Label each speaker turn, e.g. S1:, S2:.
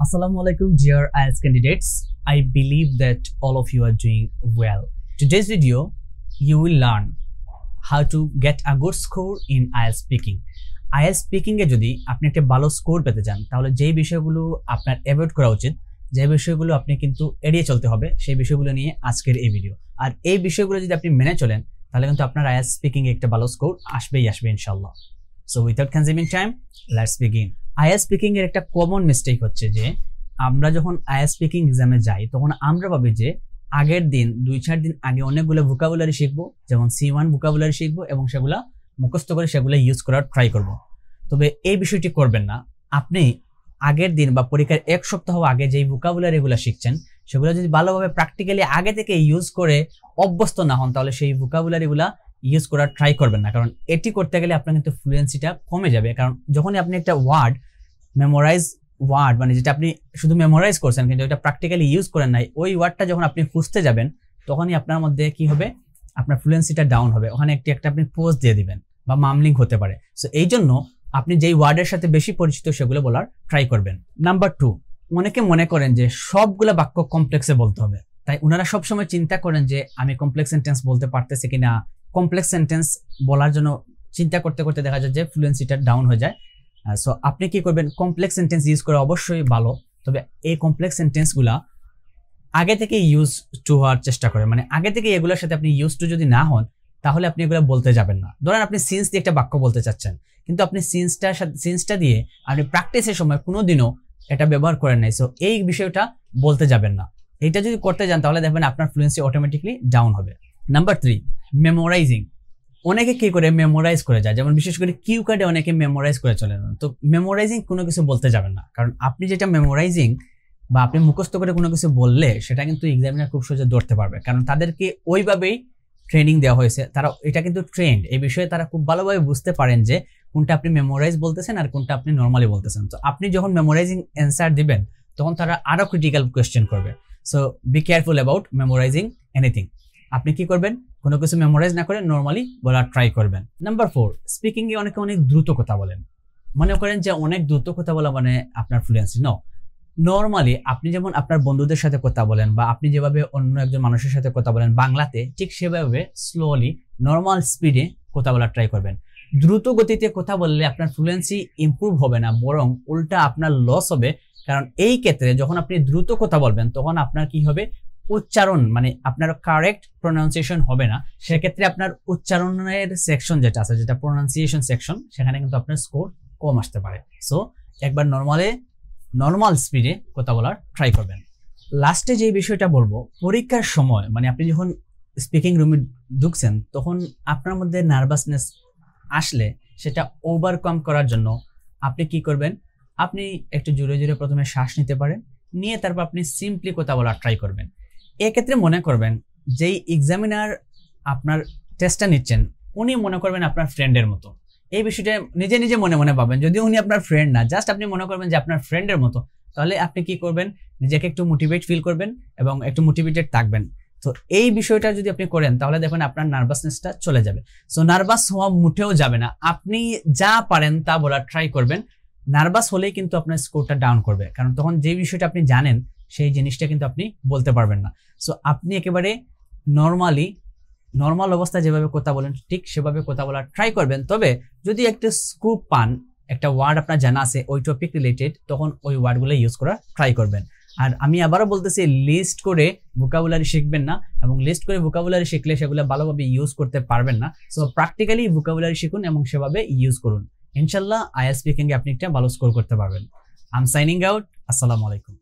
S1: Assalamualaikum dear IELTS candidates. I believe that all of you are doing well. Today's video, you will learn how to get a good score in IELTS speaking. IELTS speaking এ যদি আপনি একটা ভালো score পেতে চান তাহলে যেই বিষয়গুলো আপনার অ্যাভয়েড করা উচিত, যে বিষয়গুলো আপনি কিন্তু এড়িয়ে চলতে হবে, সেই বিষয়গুলো নিয়ে আজকের এই ভিডিও। আর এই বিষয়গুলো যদি আপনি মেনে চলেন তাহলে কিন্তু আপনার IELTS স্পিকিং এ একটা ভালো স্কোর আসবে ইনশাআল্লাহ। So without consuming time, let's begin. IELTS speaking এর একটা কমন মিস্টেক হচ্ছে যে আমরা যখন IELTS স্পিকিং এক্সামে যাই তখন আমরা ভাবি যে আগের দিন 2-4 দিন আগে অনেকগুলো ভোকাবুলারি শিখবো, যেমন C1 ভোকাবুলারি শিখবো এবং সেগুলা মুখস্থ করে সেগুলো ইউজ করার ট্রাই করব। তবে এই বিষয়টি করবেন না। আপনি আগের দিন বা পরীক্ষার এক সপ্তাহ আগে যেই ভোকাবুলারিগুলো শিখছেন সেগুলো যদি ভালোভাবে প্র্যাকটিক্যালি আগে থেকে ইউজ করে অভ্যস্ত না হন তাহলে সেই ভোকাবুলারিগুলা ইউজ করার ট্রাই করবেন না, কারণ এটি করতে গেলে আপনার কিন্তু ফ্লুয়েন্সিটা কমে যাবে। কারণ যখনই আপনি একটা মেমোরাইজ ওয়ার্ড মানে যেটা আপনি শুধু মেমোরাইজ করছেন কিন্তু এটা প্র্যাকটিক্যালি ইউজ করেন নাই, ওই ওয়ার্ডটা যখন আপনি খুঁজতে যাবেন তখনই আপনার মধ্যে কি হবে, আপনার ফ্লুয়েন্সিটা ডাউন হবে। ওখানে একটা আপনি পোজ দিয়ে দিবেন বা মামলিং হতে পারে। সো এই জন্য আপনি যেই ওয়ার্ডের সাথে বেশি পরিচিত সেগুলো বলার ট্রাই করবেন। নাম্বার 2, অনেকে মনে করেন যে সবগুলো বাক্য কমপ্লেক্সে বলতে হবে, তাই ওনারা সবসময় চিন্তা করেন যে আমি কমপ্লেক্স সেন্টেন্স বলতে পারতেছি কিনা। কমপ্লেক্স সেন্টেন্স বলার জন্য চিন্তা করতে করতে দেখা যায় যে ফ্লুয়েন্সিটা ডাউন হয়ে যায়। সো আপনি কি করবেন, কমপ্লেক্স সেন্টেন্স ইউজ করা অবশ্যই ভালো, তবে এই কমপ্লেক্স সেন্টেন্সগুলা আগে থেকে ইউজ টু হওয়ার চেষ্টা করেন। মানে আগে থেকে এগুলোর সাথে আপনি ইউজ টু যদি না হন তাহলে আপনি এগুলো বলতে যাবেন না। ধরেন আপনি সিন্স দিয়ে একটা বাক্য বলতে চাচ্ছেন কিন্তু আপনি সিন্সটা দিয়ে আপনি প্র্যাকটিসের সময় কোনোদিনও এটা ব্যবহার করেন নাই, সো এই বিষয়টা বলতে যাবেন না। এইটা যদি করতে যান তাহলে দেখবেন আপনার ফ্লুয়েন্সি অটোমেটিকলি ডাউন হবে। Number 3, memorising. অনেকে কি করে মেমোরাইজ করে যায়, যেমন বিশেষ করে কিউ কার্ডে অনেকে মেমোরাইজ করে চলে যান। তো মেমোরাইজিং কোনো কিছু বলতে যাবেন না, কারণ আপনি যেটা মেমোরাইজিং বা আপনি মুখস্থ করে কোনো কিছু বললে সেটা কিন্তু এক্সামিনার খুব সহজে ধরতে পারবে, কারণ তাদেরকে ওইভাবেই ট্রেনিং দেওয়া হয়েছে। তারা এটা কিন্তু ট্রেন্ড, এই বিষয়ে তারা খুব ভালোভাবে বুঝতে পারেন যে কোনটা আপনি মেমোরাইজ বলতেছেন আর কোনটা আপনি নর্মালি বলতেছেন। তো আপনি যখন মেমোরাইজিং অ্যান্সার দিবেন তখন তারা আরো ক্রিটিক্যাল কোয়েশ্চেন করবে। So be careful about memorising anything. আপনি কি করবেন, কোনো কিছু মেমোরাইজ না করে নর্মালি বলার ট্রাই করবেন। নাম্বার 4, স্পিকিং এ অনেকে অনেক দ্রুত কথা বলেন। মনে করেন যে অনেক দ্রুত কথা বলা মানে আপনার ফ্লুয়েন্সি। নো, নর্মালি আপনি যেমন আপনার বন্ধুদের সাথে কথা বলেন বা আপনি যেভাবে অন্য একজন মানুষের সাথে কথা বলেন বাংলাতে, ঠিক সেভাবে স্লোলি নর্মাল স্পিডে কথা বলার ট্রাই করবেন। দ্রুত গতিতে কথা বললে আপনার ফ্লুয়েন্সি ইমপ্রুভ হবে না, বরং উল্টা আপনার লস হবে। কারণ এই ক্ষেত্রে যখন আপনি দ্রুত কথা বলবেন তখন আপনার কি হবে, উচ্চারণ মানে আপনার কারেক্ট প্রনাউন্সিয়েশন হবে না। সেক্ষেত্রে আপনার উচ্চারণের সেকশন যেটা আছে, যেটা প্রনাউন্সিয়েশন সেকশন, সেখানে কিন্তু আপনার স্কোর কম আসতে পারে। সো একবার নর্মাল স্পিডে কথা বলার ট্রাই করবেন। লাস্টে যে বিষয়টা বলবো, পরীক্ষার সময় মানে আপনি যখন স্পিকিং রুমে ঢুকছেন তখন আপনার মধ্যে নার্ভাসনেস আসলে সেটা ওভারকাম করার জন্য আপনি কি করবেন, আপনি একটু জোরে জোরে প্রথমে শ্বাস নিতে পারেন, নিয়ে তারপর আপনি সিম্পলি কথা বলার ট্রাই করবেন। এক্ষেত্রে মনে করবেন যেই এক্সামিনার আপনার টেস্টটা নিচ্ছেন উনি মনে করবেন আপনার ফ্রেন্ডের মতো। এই বিষয়টা নিজে নিজে মনে মনে পাবেন, যদিও উনি আপনার ফ্রেন্ড না, জাস্ট আপনি মনে করবেন যে আপনার ফ্রেন্ডের মতো। তাহলে আপনি কি করবেন, নিজেকে একটু মোটিভেট ফিল করবেন এবং একটু মোটিভেটেড থাকবেন। তো এই বিষয়টা যদি আপনি করেন তাহলে দেখবেন আপনার নার্ভাসনেসটা চলে যাবে। সো নার্ভাস হওয়া মুঠেও যাবে না, আপনি যা পারেন তা বলার ট্রাই করবেন। নার্ভাস হলেই কিন্তু আপনার স্কোরটা ডাউন করবে, কারণ তখন যে বিষয়টা আপনি জানেন সেই জিনিসটা কিন্তু আপনি বলতে পারবেন না। সো আপনি একেবারে নর্মাল অবস্থায় যেভাবে কথা বলেন ঠিক সেভাবে কথা বলার ট্রাই করবেন। তবে যদি একটা স্কুপ পান, একটা ওয়ার্ড আপনার জানা আছে ওই টপিক রিলেটেড, তখন ওই ওয়ার্ডগুলো ইউজ করার ট্রাই করবেন। আর আমি আবারও বলতেছি, লিস্ট করে ভোকাবুলারি শিখবেন না, এবং লিস্ট করে ভোকাবুলারি শিখলে সেগুলো ভালোভাবে ইউজ করতে পারবেন না। সো প্র্যাকটিক্যালি ভোকাবুলারি শিখুন এবং সেভাবে ইউজ করুন। ইনশাল্লাহ IELTS স্পিকিং এ আপনি একটা ভালো স্কোর করতে পারবেন। I am signing out. আসসালামু আলাইকুম।